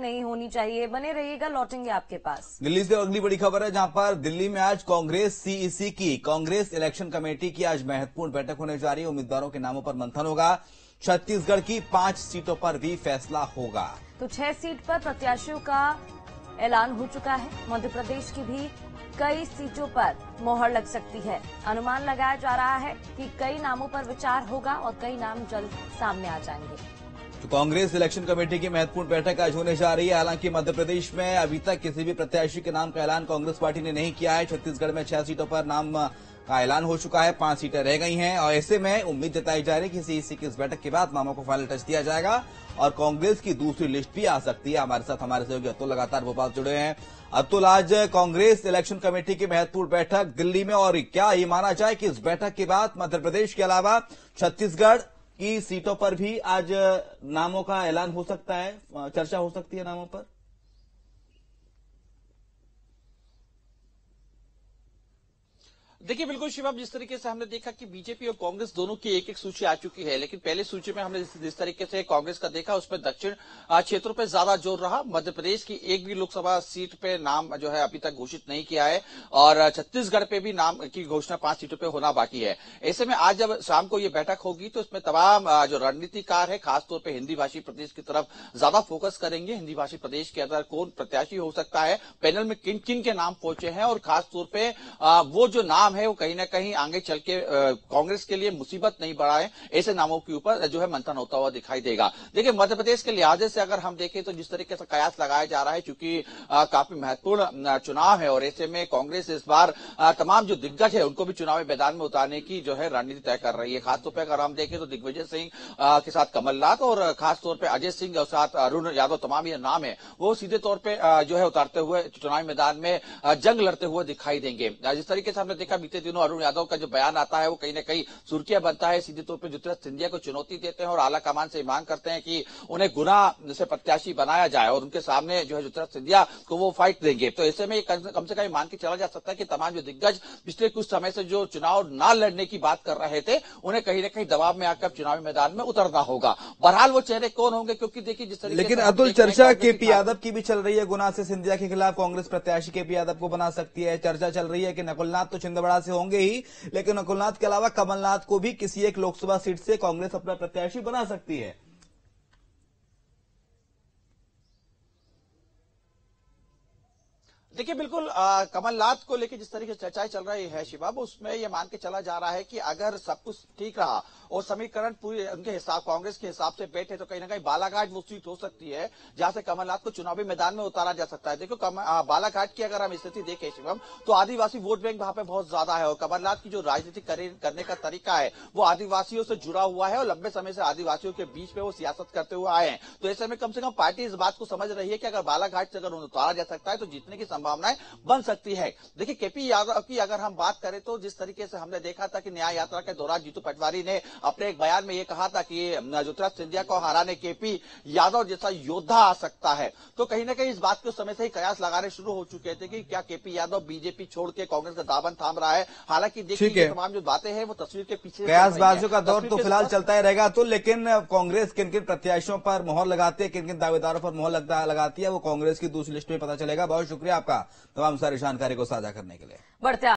नहीं होनी चाहिए। बने रहिएगा, लौटेंगे आपके पास। दिल्ली से अगली बड़ी खबर है, जहां पर दिल्ली में आज कांग्रेस सीईसी की कांग्रेस इलेक्शन कमेटी की आज महत्वपूर्ण बैठक होने जा रही है। उम्मीदवारों के नामों पर मंथन होगा। छत्तीसगढ़ की 5 सीटों पर भी फैसला होगा। तो 6 सीट पर प्रत्याशियों का ऐलान हो चुका है। मध्य प्रदेश की भी कई सीटों पर मोहर लग सकती है। अनुमान लगाया जा रहा है कि कई नामों पर विचार होगा और कई नाम जल्द सामने आ जाएंगे। तो कांग्रेस इलेक्शन कमेटी की महत्वपूर्ण बैठक आज होने जा रही है। हालांकि मध्य प्रदेश में अभी तक किसी भी प्रत्याशी के नाम का ऐलान कांग्रेस पार्टी ने नहीं किया है। छत्तीसगढ़ में 6 सीटों पर नाम का ऐलान हो चुका है, 5 सीटें रह गई हैं और ऐसे में उम्मीद जताई जा रही है कि सीईसी की इस बैठक के बाद नामों को फाइनल टच दिया जाएगा और कांग्रेस की दूसरी लिस्ट भी आ सकती है। हमारे साथ हमारे सहयोगी अतुल लगातार भोपाल जुड़े हैं। अतुल, आज कांग्रेस इलेक्शन कमेटी की महत्वपूर्ण बैठक दिल्ली में, और क्या ये माना जाए कि इस बैठक के बाद मध्य प्रदेश के अलावा छत्तीसगढ़ की सीटों पर भी आज नामों का ऐलान हो सकता है, चर्चा हो सकती है नामों पर? देखिए, बिल्कुल शिवम, जिस तरीके से हमने देखा कि बीजेपी और कांग्रेस दोनों की एक एक सूची आ चुकी है, लेकिन पहले सूची में हमने जिस तरीके से कांग्रेस का देखा उसमें दक्षिण क्षेत्रों पे ज्यादा जोर रहा। मध्य प्रदेश की एक भी लोकसभा सीट पे नाम जो है अभी तक घोषित नहीं किया है और छत्तीसगढ़ पे भी नाम की घोषणा 5 सीटों पे होना बाकी है। ऐसे में आज जब शाम को ये बैठक होगी तो इसमें तमाम जो रणनीतिकार है, खासतौर पर हिंदी भाषी प्रदेश की तरफ ज्यादा फोकस करेंगे। हिंदी भाषी प्रदेश के अंदर कौन प्रत्याशी हो सकता है, पैनल में किन किन के नाम पहुंचे हैं और खासतौर पर वो जो नाम है वो कहीं ना कहीं आगे चल के कांग्रेस के लिए मुसीबत नहीं बढ़ाए, ऐसे नामों के ऊपर जो है मंथन होता हुआ दिखाई देगा। देखिए, मध्य प्रदेश के लिहाजे से अगर हम देखें तो जिस तरीके से कयास लगाया जा रहा है, चूंकि काफी महत्वपूर्ण चुनाव है और ऐसे में कांग्रेस इस बार तमाम जो दिग्गज है उनको भी चुनावी मैदान में उतारने की जो है रणनीति तय कर रही है। खासतौर पर अगर हम देखें तो दिग्विजय सिंह के साथ कमलनाथ और खासतौर पर अजय सिंह और साथ अरुण यादव, तमाम ये नाम है वो सीधे तौर पर जो है उतारते हुए चुनावी मैदान में जंग लड़ते हुए दिखाई देंगे। जिस तरीके से हमने देखा बीते दिनों अरुण यादव का जो बयान आता है वो कहीं ना कहीं सुर्खियां बनता है। सीधे तौर पर ज्योतिरादित्य सिंधिया को चुनौती देते हैं और आला कमान से मांग करते हैं कि उन्हें गुना से प्रत्याशी बनाया जाए और उनके सामने जो है ज्योतिरादित्य सिंधिया को वो फाइट देंगे। तो ऐसे में कम से कम मान के चला जा सकता है कि तमाम जो दिग्गज पिछले कुछ समय से जो चुनाव न लड़ने की बात कर रहे थे उन्हें कहीं ना कहीं दबाव में आकर चुनावी मैदान में उतरना होगा। बहरहाल वो चेहरे कौन होंगे, क्योंकि देखिए जिस तरीके लेकिन अतुल, चर्चा केपी यादव की भी चल रही है। गुना से सिंधिया के खिलाफ कांग्रेस प्रत्याशी केपी यादव को बना सकती है। चर्चा चल रही है कि नकुलनाथ तो छिंदवाड़ा से होंगे ही, लेकिन नकुलनाथ के अलावा कमलनाथ को भी किसी एक लोकसभा सीट से कांग्रेस अपना प्रत्याशी बना सकती है। देखिए, बिल्कुल कमलनाथ को लेकर जिस तरीके से चर्चाएं चल रही है शिवम, उसमें यह मान के चला जा रहा है कि अगर सब कुछ ठीक रहा और समीकरण पूरे उनके हिसाब कांग्रेस के हिसाब से बैठे तो कहीं ना कहीं बालाघाट वो सीट हो सकती है जहां से कमलनाथ को चुनावी मैदान में उतारा जा सकता है। देखो, बालाघाट की अगर हम स्थिति देखें शिवम, तो आदिवासी वोट बैंक वहां पे बहुत ज्यादा है और कमलनाथ की जो राजनीति करने का तरीका है वो आदिवासियों से जुड़ा हुआ है और लंबे समय से आदिवासियों के बीच में वो सियासत करते हुए आए हैं। तो ऐसे में कम से कम पार्टी इस बात को समझ रही है कि अगर बालाघाट से अगर उन्हें उतारा जा सकता है तो जीतने की संभावनाएं बन सकती है। देखिए, केपी यादव की अगर हम बात करें तो जिस तरीके से हमने देखा था कि न्याय यात्रा के दौरान जीतू पटवारी ने अपने एक बयान में ये कहा था कि ज्योतिरादित्य सिंधिया को हराने केपी यादव जैसा योद्धा आ सकता है। तो कहीं ना कहीं इस बात के समय से ही कयास लगाने शुरू हो चुके थे कि क्या केपी यादव बीजेपी छोड़ के कांग्रेस का दामन थाम रहा है। हालांकि देखिए, तमाम जो बातें हैं वो तस्वीर के पीछे कयासबाजियों का दौर तो फिलहाल चलता ही रहेगा। तो लेकिन कांग्रेस किन किन प्रत्याशियों पर मोहर लगाती है, किन किन दावेदारों पर मोहर लगाती है, वो कांग्रेस की दूसरी लिस्ट में पता चलेगा। बहुत शुक्रिया आपका तमाम सारी जानकारी को साझा करने के लिए। बढ़ते